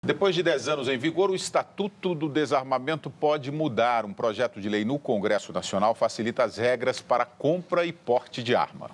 Depois de 10 anos em vigor, o Estatuto do Desarmamento pode mudar. Um projeto de lei no Congresso Nacional facilita as regras para compra e porte de arma.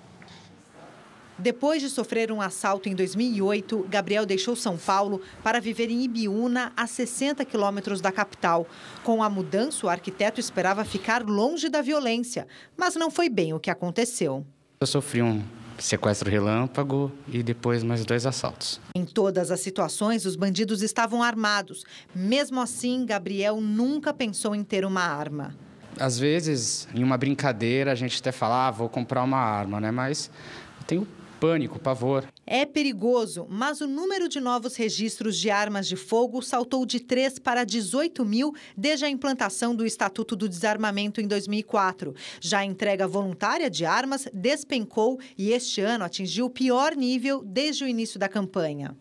Depois de sofrer um assalto em 2008, Gabriel deixou São Paulo para viver em Ibiúna, a 60 quilômetros da capital. Com a mudança, o arquiteto esperava ficar longe da violência, mas não foi bem o que aconteceu. Eu sofri um sequestro relâmpago e depois mais 2 assaltos. Em todas as situações, os bandidos estavam armados. Mesmo assim, Gabriel nunca pensou em ter uma arma. Às vezes, em uma brincadeira, a gente até fala, vou comprar uma arma, né? Mas eu tenho pânico, pavor. É perigoso, mas o número de novos registros de armas de fogo saltou de 3 para 18 mil desde a implantação do Estatuto do Desarmamento em 2004. Já a entrega voluntária de armas despencou e este ano atingiu o pior nível desde o início da campanha.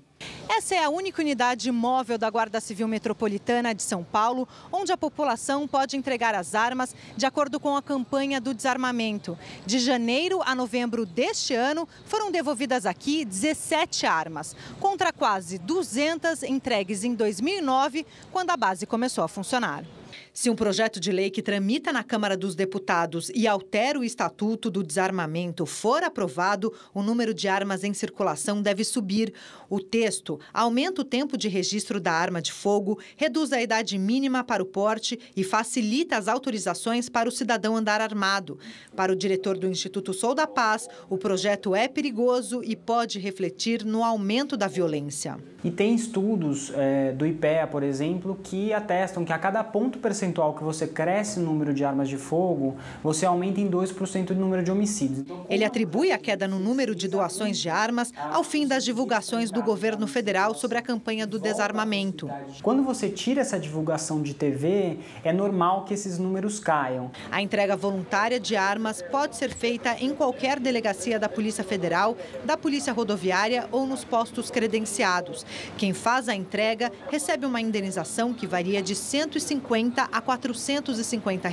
Essa é a única unidade móvel da Guarda Civil Metropolitana de São Paulo, onde a população pode entregar as armas de acordo com a campanha do desarmamento. De janeiro a novembro deste ano, foram devolvidas aqui 17 armas, contra quase 200 entregues em 2009, quando a base começou a funcionar. Se um projeto de lei que tramita na Câmara dos Deputados e altera o Estatuto do Desarmamento for aprovado, o número de armas em circulação deve subir. O texto aumenta o tempo de registro da arma de fogo, reduz a idade mínima para o porte e facilita as autorizações para o cidadão andar armado. Para o diretor do Instituto Sou da Paz, o projeto é perigoso e pode refletir no aumento da violência. E tem estudos do IPEA, por exemplo, que atestam que a cada ponto percentual que você cresce no número de armas de fogo, você aumenta em 2% o número de homicídios. Ele atribui a queda no número de doações de armas ao fim das divulgações do governo federal sobre a campanha do desarmamento. Quando você tira essa divulgação de TV, é normal que esses números caiam. A entrega voluntária de armas pode ser feita em qualquer delegacia da Polícia Federal, da Polícia Rodoviária ou nos postos credenciados. Quem faz a entrega recebe uma indenização que varia de R$ 150 a R$ 450.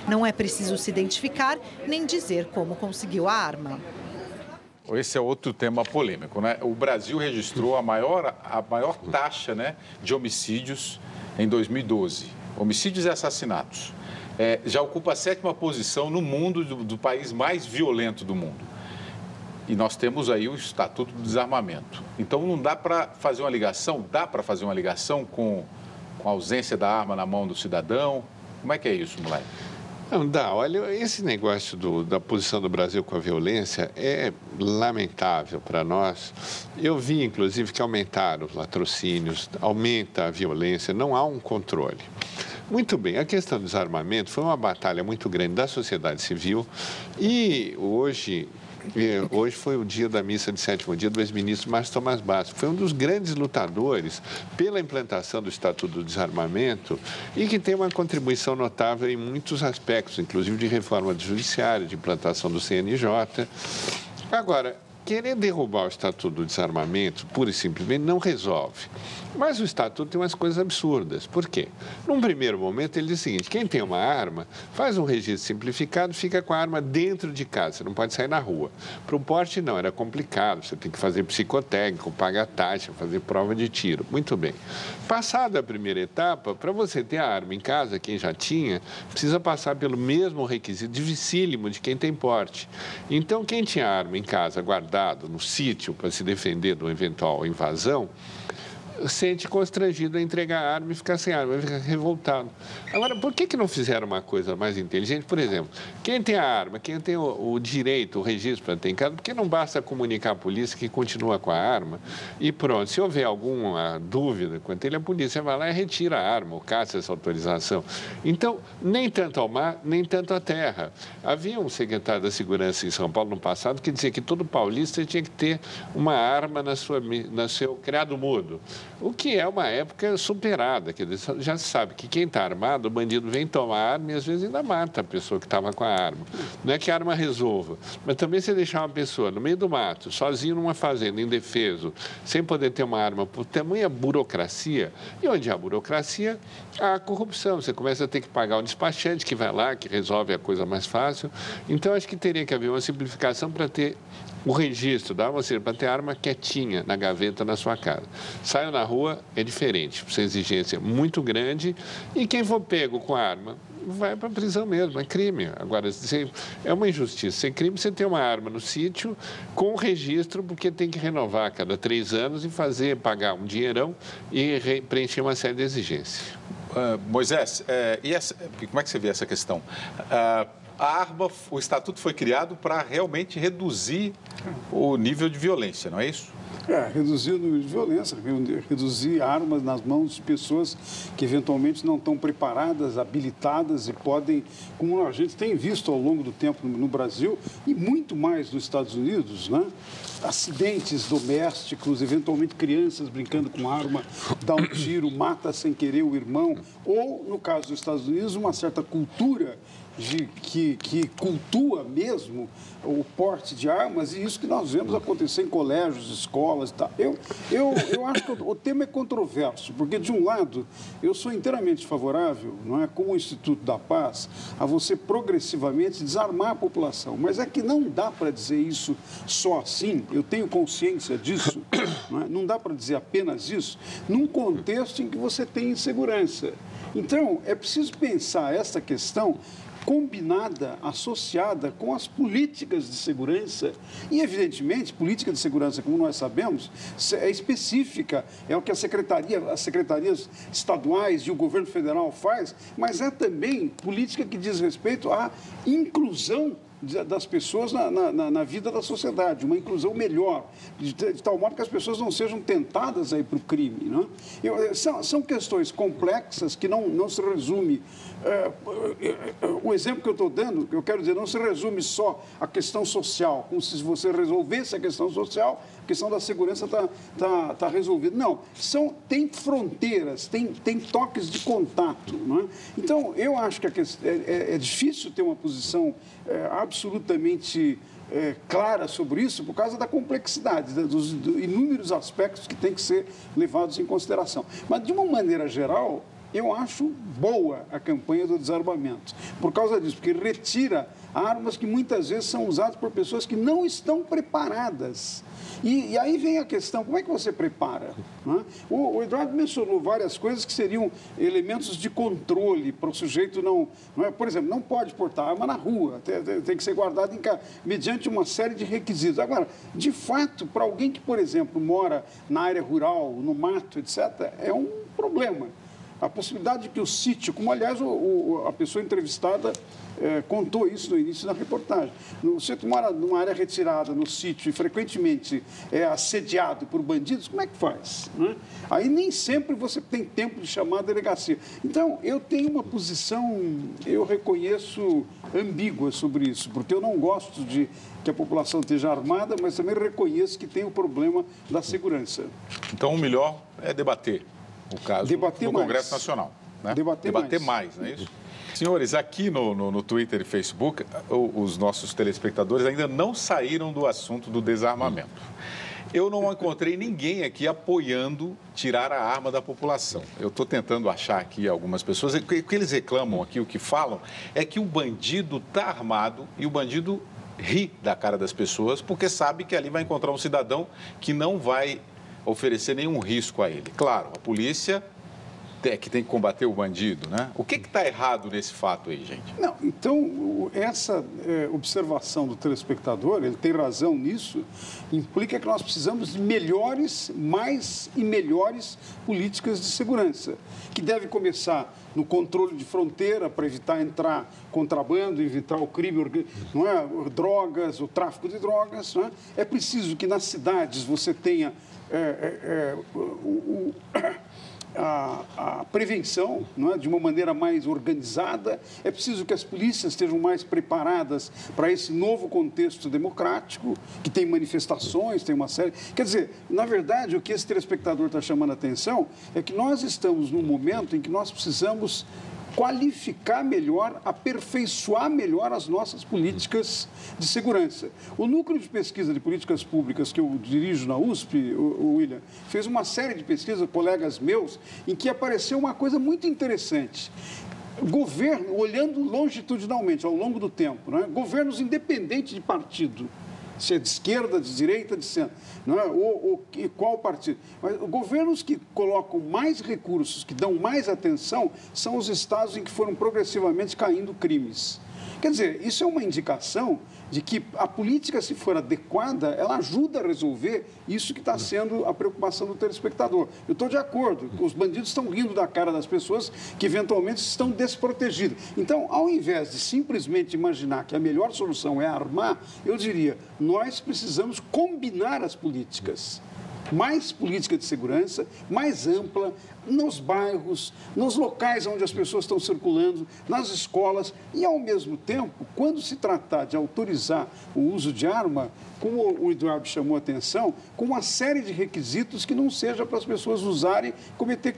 Não é preciso se identificar nem dizer como conseguiu a arma. Esse é outro tema polêmico, né? O Brasil registrou a maior taxa, né, de homicídios em 2012. Homicídios e assassinatos. Já ocupa a 7ª posição no mundo do país mais violento do mundo. E nós temos aí o Estatuto do Desarmamento. Então, não dá para fazer uma ligação? Dá para fazer uma ligação com a ausência da arma na mão do cidadão? Como é que é isso, Mulay? Não dá. Olha, esse negócio da posição do Brasil com a violência é lamentável para nós. Eu vi, inclusive, que aumentaram os latrocínios, aumenta a violência, não há um controle. Muito bem, a questão do desarmamento foi uma batalha muito grande da sociedade civil e hoje foi o dia da missa de 7º dia do ex-ministro Márcio Tomás Bastos. Foi um dos grandes lutadores pela implantação do Estatuto do Desarmamento e que tem uma contribuição notável em muitos aspectos, inclusive de reforma do judiciário, de implantação do CNJ. Agora, querer derrubar o Estatuto do Desarmamento, pura e simplesmente, não resolve. Mas o Estatuto tem umas coisas absurdas. Por quê? Num primeiro momento, ele diz o seguinte, quem tem uma arma, faz um registro simplificado, fica com a arma dentro de casa, você não pode sair na rua. Para o porte, não, era complicado, você tem que fazer psicotécnico, pagar taxa, fazer prova de tiro. Muito bem. Passada a primeira etapa, para você ter a arma em casa, quem já tinha, precisa passar pelo mesmo requisito dificílimo de quem tem porte. Então, quem tinha arma em casa guardado no sítio para se defender de uma eventual invasão, sente constrangido a entregar a arma e ficar sem arma, fica revoltado. Agora, por que não fizeram uma coisa mais inteligente? Por exemplo, quem tem a arma, quem tem o direito, o registro para ter em casa, por que não basta comunicar à polícia que continua com a arma e pronto, se houver alguma dúvida quanto ele, a polícia vai lá e retira a arma, ou caça essa autorização. Então, nem tanto ao mar, nem tanto à terra. Havia um secretário da Segurança em São Paulo no passado que dizia que todo paulista tinha que ter uma arma no seu criado mudo. O que é uma época superada, quer dizer, já se sabe que quem está armado, o bandido vem tomar a arma e às vezes ainda mata a pessoa que estava com a arma. Não é que a arma resolva, mas também você deixar uma pessoa no meio do mato, sozinho numa fazenda, indefeso, sem poder ter uma arma por tamanha burocracia, e onde há burocracia, há corrupção. Você começa a ter que pagar um despachante que vai lá, que resolve a coisa mais fácil. Então, acho que teria que haver uma simplificação para ter o registro da arma, ou seja, para ter a arma quietinha na gaveta na sua casa. Saiu na rua é diferente. Essa exigência é muito grande e quem for pego com a arma vai para a prisão mesmo, é crime. Agora, é uma injustiça. Sem crime, você tem uma arma no sítio com registro, porque tem que renovar a cada 3 anos e pagar um dinheirão e preencher uma série de exigências. Moisés, como é que você vê essa questão? A arma, o estatuto foi criado para realmente reduzir o nível de violência, não é isso? Reduzir o nível de violência, reduzir armas nas mãos de pessoas que eventualmente não estão preparadas, habilitadas e podem, como a gente tem visto ao longo do tempo no Brasil e muito mais nos Estados Unidos, né? Acidentes domésticos, eventualmente crianças brincando com arma, dá um tiro, mata sem querer o irmão, ou, no caso dos Estados Unidos, uma certa cultura que cultua mesmo o porte de armas, e isso que nós vemos acontecer em colégios, escolas e tal. Eu acho que o tema é controverso, porque, de um lado, eu sou inteiramente favorável, não é, como o Instituto da Paz, a você progressivamente desarmar a população. Mas é que não dá para dizer isso só assim, eu tenho consciência disso, não dá para dizer apenas isso, num contexto em que você tem insegurança. Então, é preciso pensar essa questão combinada, associada com as políticas de segurança e, evidentemente, política de segurança, como nós sabemos, é específica, é o que as secretarias estaduais e o governo federal faz, mas é também política que diz respeito à inclusão das pessoas na vida da sociedade, uma inclusão melhor, de tal modo que as pessoas não sejam tentadas a ir para o crime. Não é? São questões complexas que não se resume. O exemplo que eu estou dando, eu quero dizer, não se resume só à questão social, como se você resolvesse a questão social, a questão da segurança está resolvida. Não, tem fronteiras, tem toques de contato. Não é? Então, eu acho que é difícil ter uma posição absolutamente clara sobre isso por causa da complexidade, dos inúmeros aspectos que têm que ser levados em consideração. Mas, de uma maneira geral, eu acho boa a campanha do desarmamento, por causa disso, porque retira armas que muitas vezes são usadas por pessoas que não estão preparadas. E aí vem a questão, como é que você prepara? Né? O Eduardo mencionou várias coisas que seriam elementos de controle para o sujeito não é, por exemplo, não pode portar arma na rua, tem que ser guardado mediante uma série de requisitos. Agora, de fato, para alguém que, por exemplo, mora na área rural, no mato, etc., é um problema. A possibilidade de que o sítio, como aliás a pessoa entrevistada contou isso no início da reportagem, você mora numa área retirada, no sítio, e frequentemente é assediado por bandidos, como é que faz? Né? Aí nem sempre você tem tempo de chamar a delegacia. Então, eu tenho uma posição, eu reconheço, ambígua sobre isso, porque eu não gosto de que a população esteja armada, mas também reconheço que tem o problema da segurança. Então, o melhor é debater o caso no Congresso Nacional. Né? Debater mais, não é isso? Senhores, aqui no Twitter e Facebook, os nossos telespectadores ainda não saíram do assunto do desarmamento. Eu não encontrei ninguém aqui apoiando tirar a arma da população. Eu estou tentando achar aqui algumas pessoas. O que eles reclamam aqui, o que falam, é que o bandido está armado e o bandido ri da cara das pessoas porque sabe que ali vai encontrar um cidadão que não vai oferecer nenhum risco a ele. Claro, a polícia que tem que combater o bandido, né? O que está errado nesse fato aí, gente? Não, então, essa observação do telespectador, ele tem razão nisso, implica que nós precisamos de mais e melhores políticas de segurança, que deve começar no controle de fronteira para evitar entrar contrabando, evitar o crime, não é? Drogas, o tráfico de drogas. Não é? É preciso que nas cidades você tenha a prevenção, não é? De uma maneira mais organizada. É preciso que as polícias estejam mais preparadas para esse novo contexto democrático, que tem manifestações, tem uma série... Quer dizer, na verdade, o que esse telespectador está chamando a atenção é que nós estamos num momento em que nós precisamos qualificar melhor, aperfeiçoar melhor as nossas políticas de segurança. O Núcleo de Pesquisa de Políticas Públicas, que eu dirijo na USP, o William, fez uma série de pesquisas, colegas meus, em que apareceu uma coisa muito interessante. Governo, olhando longitudinalmente, ao longo do tempo, né? Governos independentes de partido, Se é de esquerda, de direita, de centro. Não é? E qual partido? Mas governos que colocam mais recursos, que dão mais atenção, são os estados em que foram progressivamente caindo crimes. Quer dizer, isso é uma indicação de que a política, se for adequada, ela ajuda a resolver isso que está sendo a preocupação do telespectador. Eu estou de acordo, os bandidos estão rindo da cara das pessoas que eventualmente estão desprotegidas. Então, ao invés de simplesmente imaginar que a melhor solução é armar, eu diria, nós precisamos combinar as políticas. Mais política de segurança, mais ampla, nos bairros, nos locais onde as pessoas estão circulando, nas escolas e, ao mesmo tempo, quando se tratar de autorizar o uso de arma, como o Eduardo chamou a atenção, com uma série de requisitos que não seja para as pessoas usarem, cometer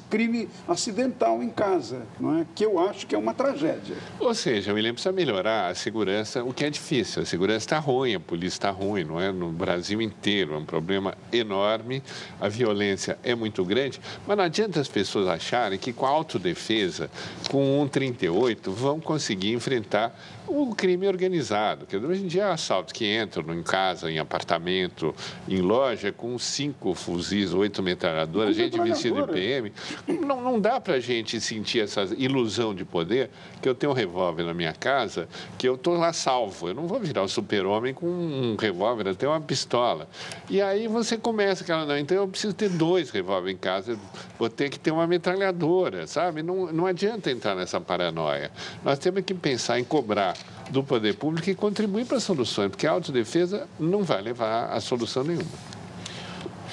crime acidental em casa, não é? Que eu acho que é uma tragédia. Ou seja, o William precisa melhorar a segurança, o que é difícil. A segurança está ruim, a polícia está ruim, não é? No Brasil inteiro, é um problema enorme, a violência é muito grande, mas não adianta as pessoas acharem que com a autodefesa, com 1,38, vão conseguir enfrentar o crime organizado. Porque hoje em dia há assaltos que entram em casa, em apartamento, em loja, com 5 fuzis, 8 metralhadoras, gente vestida de PM. Não dá para a gente sentir essa ilusão de poder, que eu tenho um revólver na minha casa, que eu estou lá salvo. Eu não vou virar o super-homem com um revólver, eu tenho uma pistola. E aí você começa aquela, não, então eu preciso ter 2 revólveres em casa, vou ter que ter uma metralhadora, sabe? Não adianta entrar nessa paranoia. Nós temos que pensar em cobrar do poder público e contribuir para soluções, porque a autodefesa não vai levar a solução nenhuma.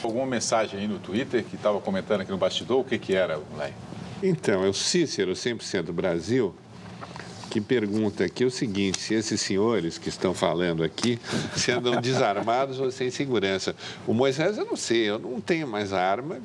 Alguma mensagem aí no Twitter que estava comentando aqui no bastidor? O que era, Lai? Então, é o Cícero, 100% Brasil, que pergunta aqui o seguinte: se esses senhores que estão falando aqui se andam desarmados ou sem segurança. O Moisés, eu não sei, eu não tenho mais arma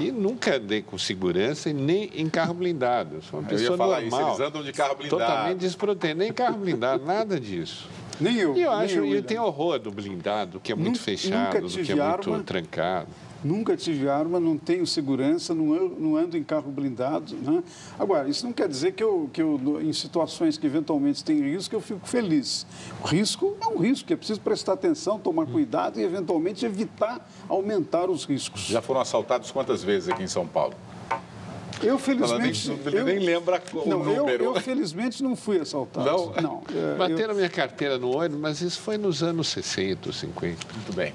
e nunca andei com segurança e nem em carro blindado. Eu sou uma pessoa normal. Isso, eles andam de carro blindado. Totalmente desprotegido, nem carro blindado, nada disso. Nem eu. E eu acho, eu tenho horror do blindado, que é muito fechado, do que é muito trancado. Nunca tive arma, não tenho segurança, não ando em carro blindado. Né? Agora, isso não quer dizer que eu, em situações que eventualmente tem risco, eu fico feliz. O risco é um risco, é preciso prestar atenção, tomar cuidado e, eventualmente, evitar aumentar os riscos. Já foram assaltados quantas vezes aqui em São Paulo? Eu, felizmente... Ele nem lembra o número. Eu, felizmente, não fui assaltado. Não? Bateram minha carteira no olho, mas isso foi nos anos 60, 50. Muito bem.